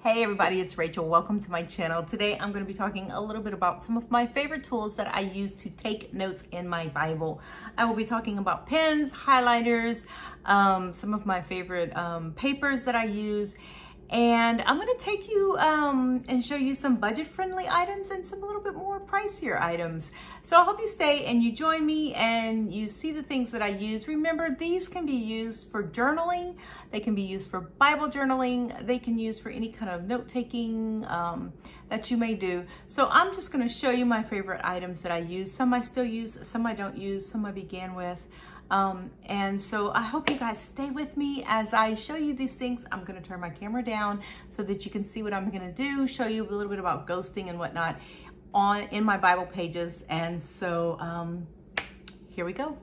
Hey everybody, it's Rachel. Welcome to my channel. Today I'm going to be talking a little bit about some of my favorite tools that I use to take notes in my Bible. I will be talking about pens, highlighters, some of my favorite papers that I use, and I'm going to take you and show you some budget-friendly items and some a little bit more pricier items. So I hope you stay and you join me and you see the things that I use. Remember, these can be used for journaling. They can be used for Bible journaling. They can use for any kind of note-taking that you may do. So I'm just going to show you my favorite items that I use. Some I still use, some I don't use, some I began with. And so I hope you guys stay with me as I show you these things. I'm going to turn my camera down so that you can see what I'm going to do, show you a little bit about ghosting and whatnot in my Bible pages. And so here we go.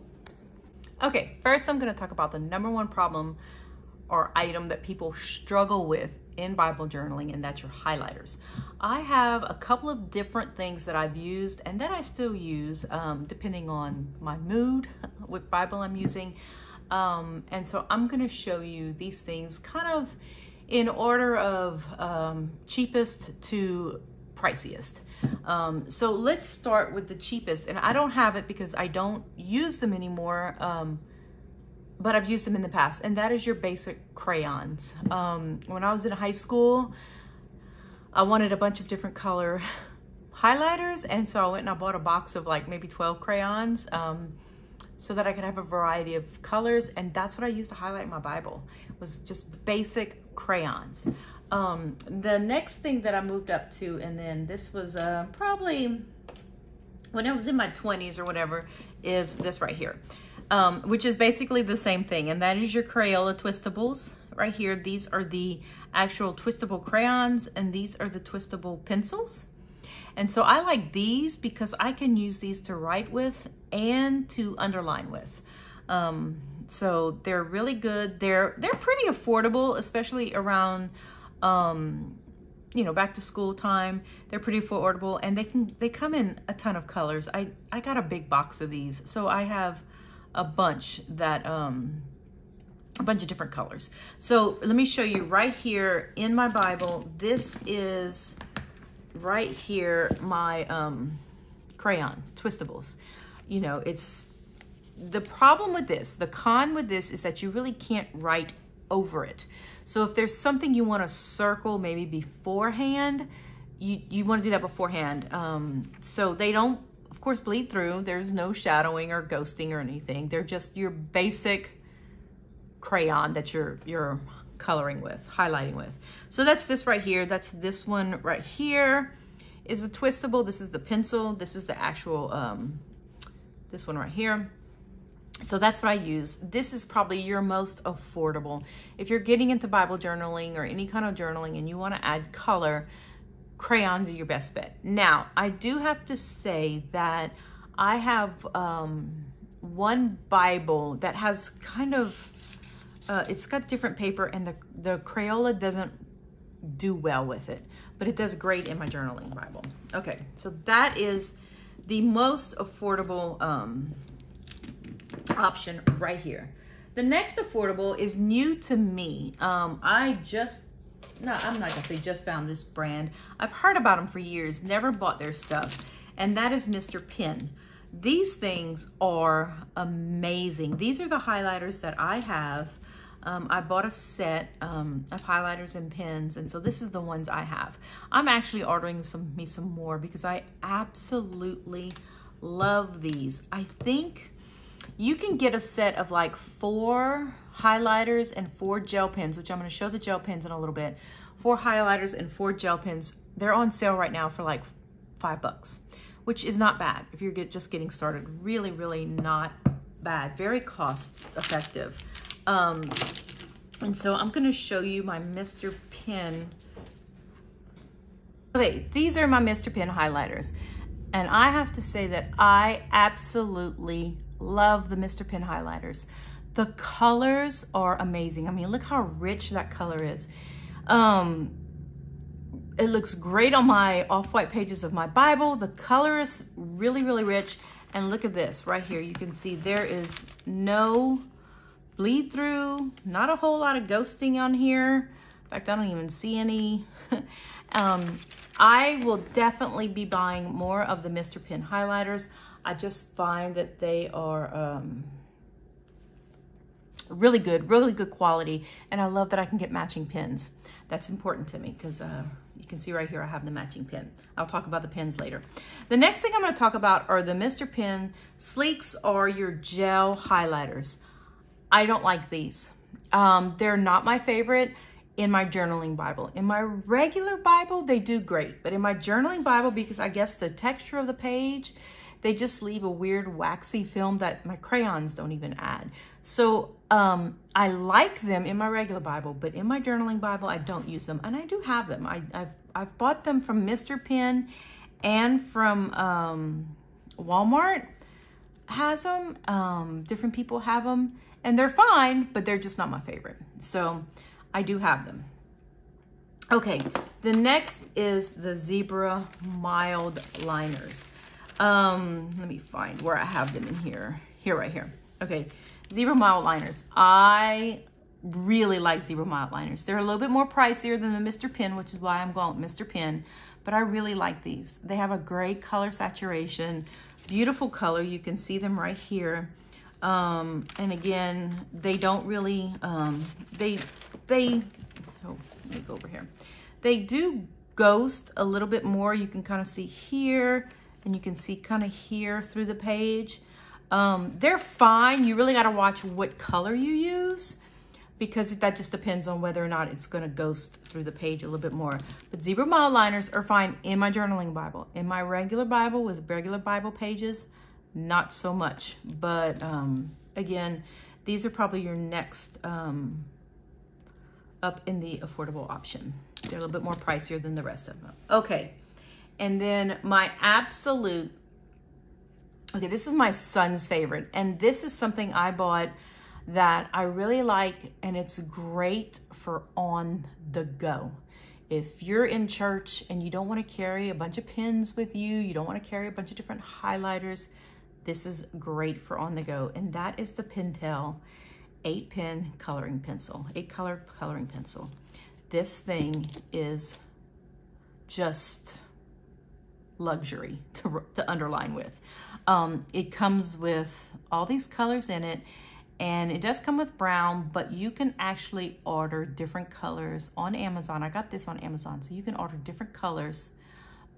Okay, first I'm going to talk about the number one problem or item that people struggle with in Bible journaling, and that's your highlighters. I have a couple of different things that I've used and that I still use depending on my mood with Bible I'm using. And so I'm going to show you these things kind of in order of cheapest to priciest. So let's start with the cheapest, and I don't have it because I don't use them anymore, but I've used them in the past, and that is your basic crayons. When I was in high school, I wanted a bunch of different color highlighters, and so I went and I bought a box of like maybe 12 crayons so that I could have a variety of colors, and that's what I used to highlight my Bible, was just basic crayons. The next thing that I moved up to, and then this was probably when I was in my 20s or whatever, is this right here. Which is basically the same thing, and that is your Crayola Twistables right here. These are the actual twistable crayons, and these are the twistable pencils. And so I like these because I can use these to write with and to underline with. So they're really good. They're pretty affordable, especially around you know, back to school time. They're pretty affordable, and they come in a ton of colors. I got a big box of these, so I have a bunch that a bunch of different colors. So let me show you right here in my Bible. This is right here my crayon twistables. You know, it's the problem with this, the con with this is that you really can't write over it. So if there's something you want to circle maybe beforehand, you want to do that beforehand. So they don't, of course, bleed through. There's no shadowing or ghosting or anything. They're just your basic crayon that you're coloring with, highlighting with. So that's this right here. That's this one right here is the twistable. This is the pencil. This is the actual, this one right here. So that's what I use. This is probably your most affordable. If you're getting into Bible journaling or any kind of journaling and you want to add color, crayons are your best bet. Now, I do have to say that I have one Bible that has kind of, it's got different paper, and the Crayola doesn't do well with it, but it does great in my journaling Bible. Okay, so that is the most affordable option right here. The next affordable is new to me. I'm not gonna say just found this brand. I've heard about them for years, never bought their stuff, and that is Mr. Pen. These things are amazing. These are the highlighters that I have. I bought a set of highlighters and pens, and so this is the ones I have. I'm actually ordering some more because I absolutely love these. I think you can get a set of like 4 highlighters and 4 gel pens, which I'm going to show the gel pens in a little bit. 4 highlighters and 4 gel pens. They're on sale right now for like $5, which is not bad if you're just getting started. Really, really not bad. Very cost effective. And so I'm going to show you my Mr. Pen. Okay, these are my Mr. Pen highlighters. And I have to say that I absolutely love the Mr. Pen highlighters. The colors are amazing. I mean, look how rich that color is. It looks great on my off-white pages of my Bible. The color is really, really rich. And look at this right here. You can see there is no bleed through, not a whole lot of ghosting on here. In fact, I don't even see any. I will definitely be buying more of the Mr. Pen highlighters. I just find that they are really good quality. And I love that I can get matching pens. That's important to me because you can see right here I have the matching pen. I'll talk about the pens later. The next thing I'm going to talk about are the Mr. Pen Sleeks or your gel highlighters. I don't like these. They're not my favorite in my journaling Bible. In my regular Bible, they do great. But in my journaling Bible, because I guess the texture of the page, they just leave a weird waxy film that my crayons don't even add. So I like them in my regular Bible, but in my journaling Bible, I don't use them. And I do have them. I've bought them from Mr. Pen and from Walmart has them. Different people have them. And they're fine, but they're just not my favorite. So I do have them. Okay, the next is the Zebra Mild Liners. Let me find where I have them in here. Right here. Okay, Zebra Mild Liners. I really like Zebra Mild Liners. They're a little bit more pricier than the Mr. Pen, which is why I'm going with Mr. Pen, but I really like these. They have a great color saturation, beautiful color. You can see them right here. And again, they don't really, oh, let me go over here. They do ghost a little bit more. You can kind of see here and you can see kind of here through the page. They're fine. You really got to watch what color you use because that just depends on whether or not it's going to ghost through the page a little bit more. But Zebra Mild Liners are fine in my journaling Bible. In my regular Bible with regular Bible pages, not so much. But again, these are probably your next up in the affordable option. They're a little bit more pricier than the rest of them. Okay, and then my absolute, okay, this is my son's favorite, and this is something I bought that I really like, and it's great for on the go. If you're in church and you don't want to carry a bunch of pens with you, you don't want to carry a bunch of different highlighters, this is great for on the go, and that is the Pentel 8-pen coloring pencil, 8-color coloring pencil. This thing is just luxury to underline with. It comes with all these colors in it, and it does come with brown, but you can actually order different colors on Amazon. I got this on Amazon, so you can order different colors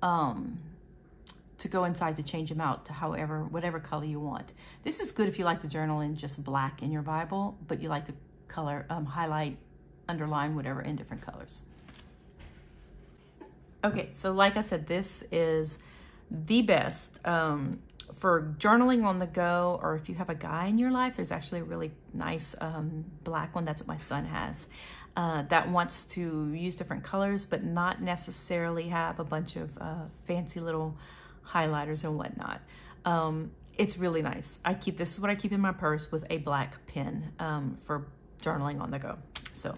to go inside to change them out to whatever color you want. This is good if you like to journal in just black in your Bible, but you like to color, highlight, underline, whatever in different colors. Okay, so like I said, this is the best for journaling on the go, or if you have a guy in your life. There's actually a really nice black one. That's what my son has. That wants to use different colors, but not necessarily have a bunch of fancy little highlighters and whatnot. It's really nice. This is what I keep in my purse with a black pen for journaling on the go. So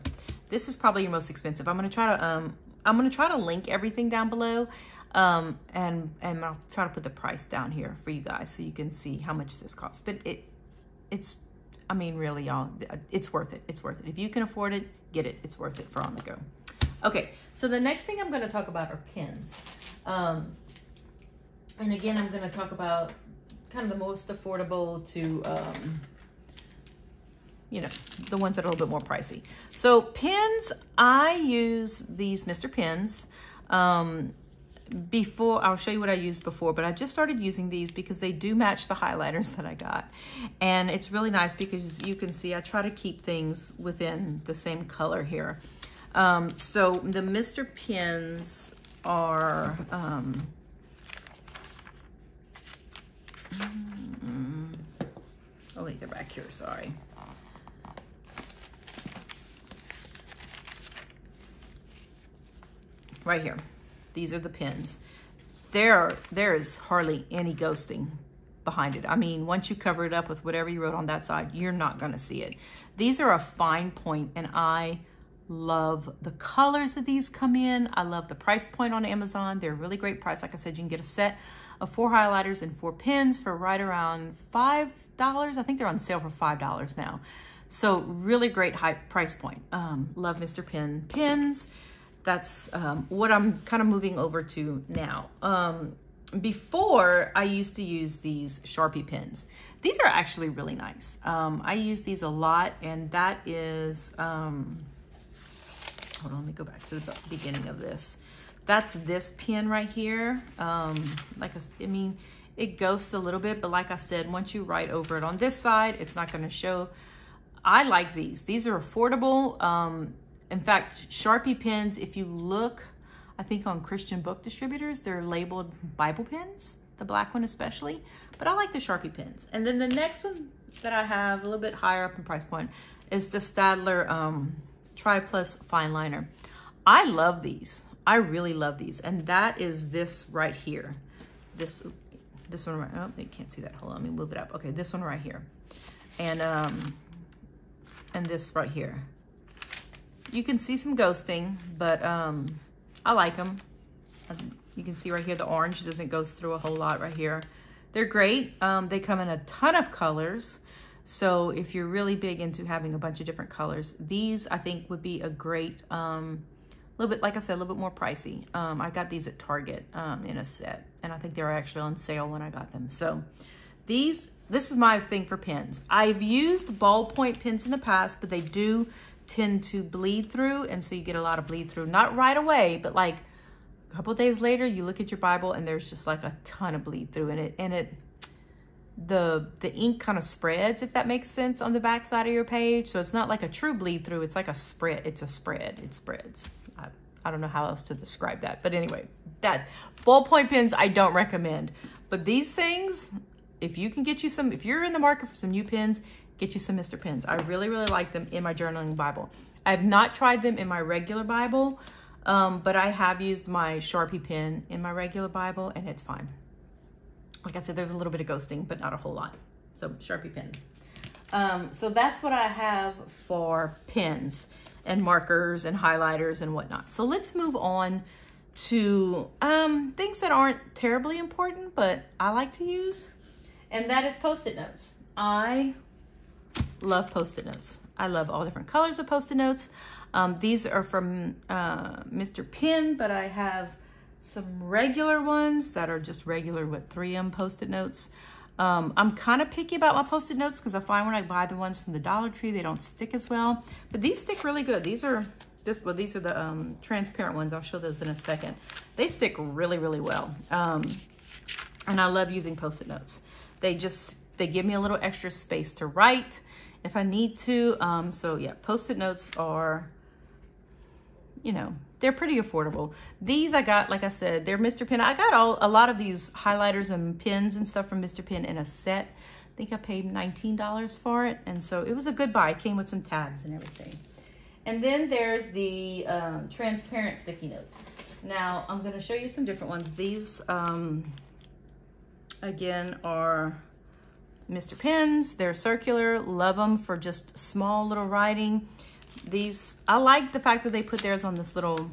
this is probably your most expensive. I'm gonna try to link everything down below, and I'll try to put the price down here for you guys so you can see how much this costs. But it's, I mean, really, y'all, it's worth it. It's worth it. If you can afford it, get it. It's worth it for on the go. Okay, so the next thing I'm going to talk about are pens. And again, I'm going to talk about kind of the most affordable to, you know, the ones that are a little bit more pricey. So pens, I use these Mr. Pens. Before, I'll show you what I used before, but I just started using these because they do match the highlighters that I got. And it's really nice because you can see I try to keep things within the same color here. So the Mr. Pens are, oh wait, they're back here, sorry. Right here. These are the pens. There is hardly any ghosting behind it. I mean, once you cover it up with whatever you wrote on that side, you're not gonna see it. These are a fine point, and I love the colors that these come in. I love the price point on Amazon. They're a really great price. Like I said, you can get a set of 4 highlighters and 4 pens for right around $5. I think they're on sale for $5 now. So really great high price point. Love Mr. Pen pens. That's what I'm kind of moving over to now. Before, I used to use these Sharpie pens. These are actually really nice. I use these a lot, and that is, hold on, let me go back to the beginning of this. That's this pen right here. I mean, it ghosts a little bit, but like I said, once you write over it on this side, it's not gonna show. I like these. These are affordable. In fact, Sharpie pens, if you look, I think on Christian book distributors, they're labeled Bible pens, the black one especially, but I like the Sharpie pens. And then the next one that I have a little bit higher up in price point is the Staedtler Tri Plus Fine Liner. I love these. I really love these. And that is this right here. This one right, oh, you can't see that. Hold on, let me move it up. Okay, this one right here. And this right here. You can see some ghosting, but I like them. You can see right here, the orange doesn't ghost through a whole lot right here. They're great. They come in a ton of colors. So if you're really big into having a bunch of different colors, these I think would be a great, little bit, like I said, a little bit more pricey. I got these at Target in a set, and I think they were actually on sale when I got them. So this is my thing for pens. I've used ballpoint pens in the past, but they do tend to bleed through, and so you get a lot of bleed through. Not right away, but like a couple of days later, you look at your Bible and there's just like a ton of bleed through in it, and the ink kind of spreads, if that makes sense, on the back side of your page. So it's not like a true bleed through, it's like a spread. It's a spread. It spreads. I don't know how else to describe that, but anyway, that ballpoint pens I don't recommend. But these things, if you can get you some, if you're in the market for some new pens, get you some Mr. Pens. I really, really like them in my journaling Bible. I have not tried them in my regular Bible, but I have used my Sharpie pen in my regular Bible, and it's fine. Like I said, there's a little bit of ghosting, but not a whole lot. So Sharpie pens. So that's what I have for pens and markers and highlighters and whatnot. So let's move on to things that aren't terribly important, but I like to use, and that is Post-it notes. I love Post-it notes. I love all different colors of Post-it notes. These are from Mr. Pen, but I have some regular ones that are just regular with 3M Post-it notes. I'm kind of picky about my Post-it notes because I find when I buy the ones from the Dollar Tree, they don't stick as well. But these stick really good. These are these are the transparent ones. I'll show those in a second. They stick really, really well. And I love using Post-it notes. They give me a little extra space to write if I need to. So yeah, Post-it notes are, you know, they're pretty affordable. These I got, like I said, they're Mr. Pen. I got a lot of these highlighters and pens and stuff from Mr. Pen in a set. I think I paid $19 for it. And so it was a good buy. It came with some tabs and everything. And then there's the transparent sticky notes. Now I'm gonna show you some different ones. These, again, are Mr. Pens. They're circular. Love them for just small little writing. These, I like the fact that they put theirs on this little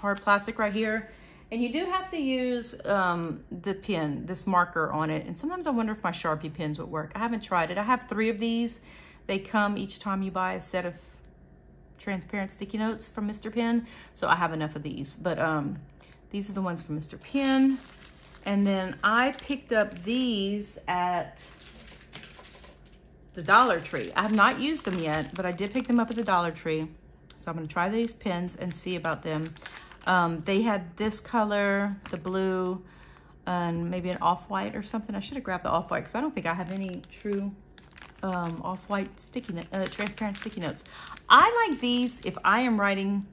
hard plastic right here. And you do have to use the pen, this marker on it. And sometimes I wonder if my Sharpie pens would work. I haven't tried it. I have 3 of these. They come each time you buy a set of transparent sticky notes from Mr. Pen. So I have enough of these. But these are the ones from Mr. Pen. And then I picked up these at the Dollar Tree. I have not used them yet, but I did pick them up at the Dollar Tree. So I'm gonna try these pens and see about them. They had this color, the blue, and maybe an off-white or something. I should have grabbed the off-white because I don't think I have any true off-white sticky transparent sticky notes. I like these if I am writing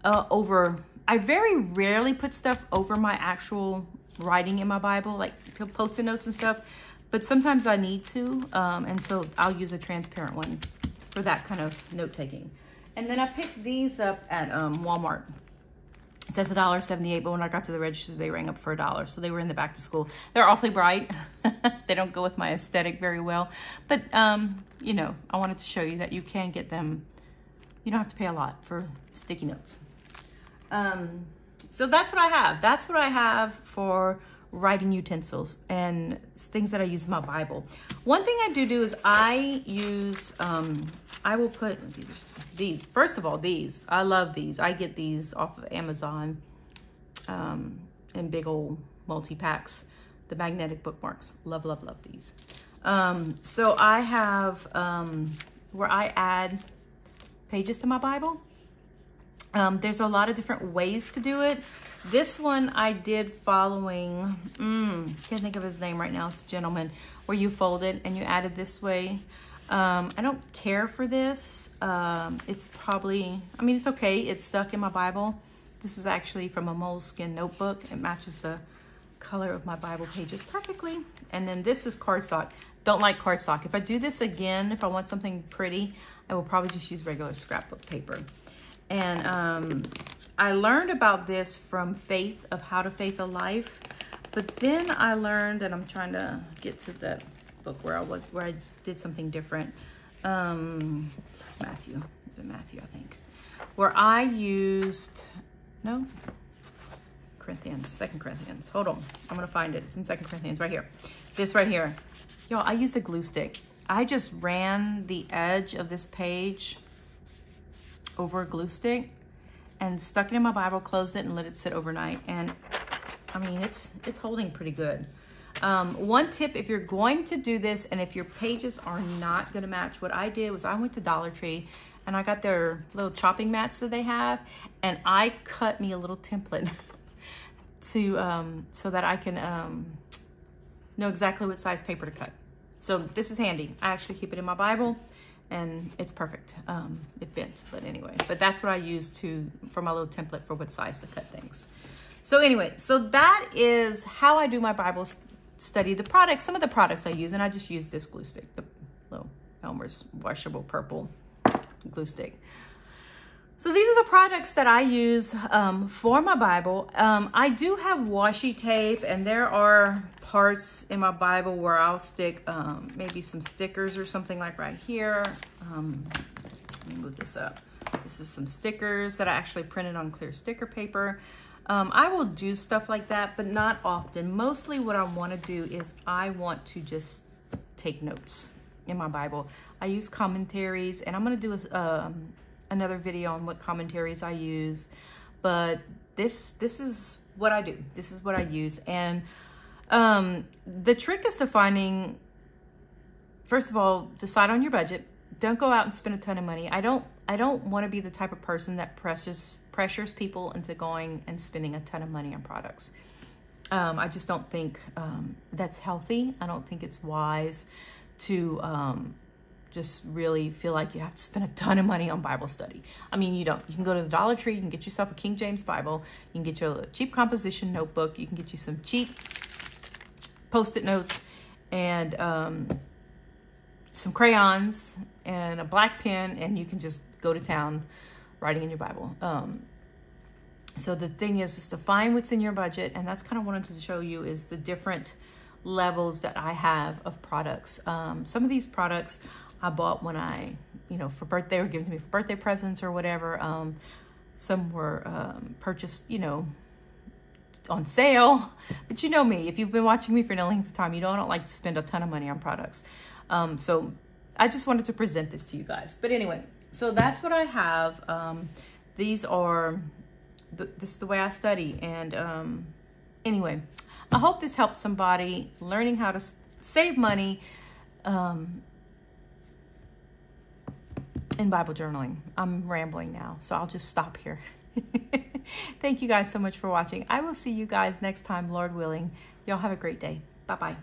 I very rarely put stuff over my actual writing in my Bible, like Post-it notes and stuff. But sometimes I need to, and so I'll use a transparent one for that kind of note-taking. And then I picked these up at Walmart. It says $1.78, but when I got to the register, they rang up for $1. So they were in the back to school. They're awfully bright. They don't go with my aesthetic very well. But, you know, I wanted to show you that you can get them. You don't have to pay a lot for sticky notes. So that's what I have. That's what I have for writing utensils and things that I use in my Bible. One thing I do is I use, I will put these. First of all, these. I love these. I get these off of Amazon in big old multi-packs. The magnetic bookmarks. Love, love, love these. So I have where I add pages to my Bible. There's a lot of different ways to do it. This one I did following, can't think of his name right now. It's a gentleman where you fold it and you add it this way. I don't care for this. It's probably, I mean, it's okay. It's stuck in my Bible. This is actually from a Moleskine notebook. It matches the color of my Bible pages perfectly. And then this is cardstock. Don't like cardstock. If I do this again, if I want something pretty, I will probably just use regular scrapbook paper. And I learned about this from Faith of How to Faith a Life. But then I learned, and I'm trying to get to the book where I did something different. It's Matthew. Is it Matthew, I think? Where I used, no? Corinthians, 2 Corinthians. Hold on. I'm going to find it. It's in 2 Corinthians right here. This right here. Y'all, I used a glue stick. I just ran the edge of this page over a glue stick and stuck it in my Bible, closed it, and let it sit overnight. And I mean, it's holding pretty good. One tip, if you're going to do this and if your pages are not going to match, what I did was I went to Dollar Tree and I got their little chopping mats that they have, and I cut me a little template to so that I can know exactly what size paper to cut. So this is handy. I actually keep it in my Bible and it's perfect. It bent, but anyway, but that's what I use for my little template for what size to cut things. So anyway, so that is how I do my Bible study. The products, some of the products I use, and I just use this glue stick, the little Elmer's washable purple glue stick. So these are the products that I use for my Bible. I do have washi tape, and there are parts in my Bible where I'll stick maybe some stickers or something like right here. Let me move this up. This is some stickers that I actually printed on clear sticker paper. I will do stuff like that, but not often. Mostly what I want to do is I want to just take notes in my Bible. I use commentaries, and I'm going to do another video on what commentaries I use, but this is what I do. This is what I use. And the trick is to finding, first of all, decide on your budget. Don't go out and spend a ton of money. I don't want to be the type of person that pressures people into going and spending a ton of money on products. I just don't think that's healthy. I don't think it's wise to just really feel like you have to spend a ton of money on Bible study. I mean, you don't. You can go to the Dollar Tree, you can get yourself a King James Bible, you can get you a cheap composition notebook, you can get you some cheap Post-it notes, and some crayons and a black pen, and you can just go to town writing in your Bible. So the thing is to find what's in your budget, and that's kind of what I wanted to show you is the different levels that I have of products. Some of these products I bought when I, for birthday, or given to me for birthday presents or whatever. Some were purchased, on sale. But you know me, if you've been watching me for any length of time, I don't like to spend a ton of money on products. So I just wanted to present this to you guys. But anyway, so that's what I have. These are, this is the way I study. And anyway, I hope this helped somebody learning how to save money in Bible journaling. I'm rambling now, so I'll just stop here. Thank you guys so much for watching. I will see you guys next time, Lord willing. Y'all have a great day. Bye-bye.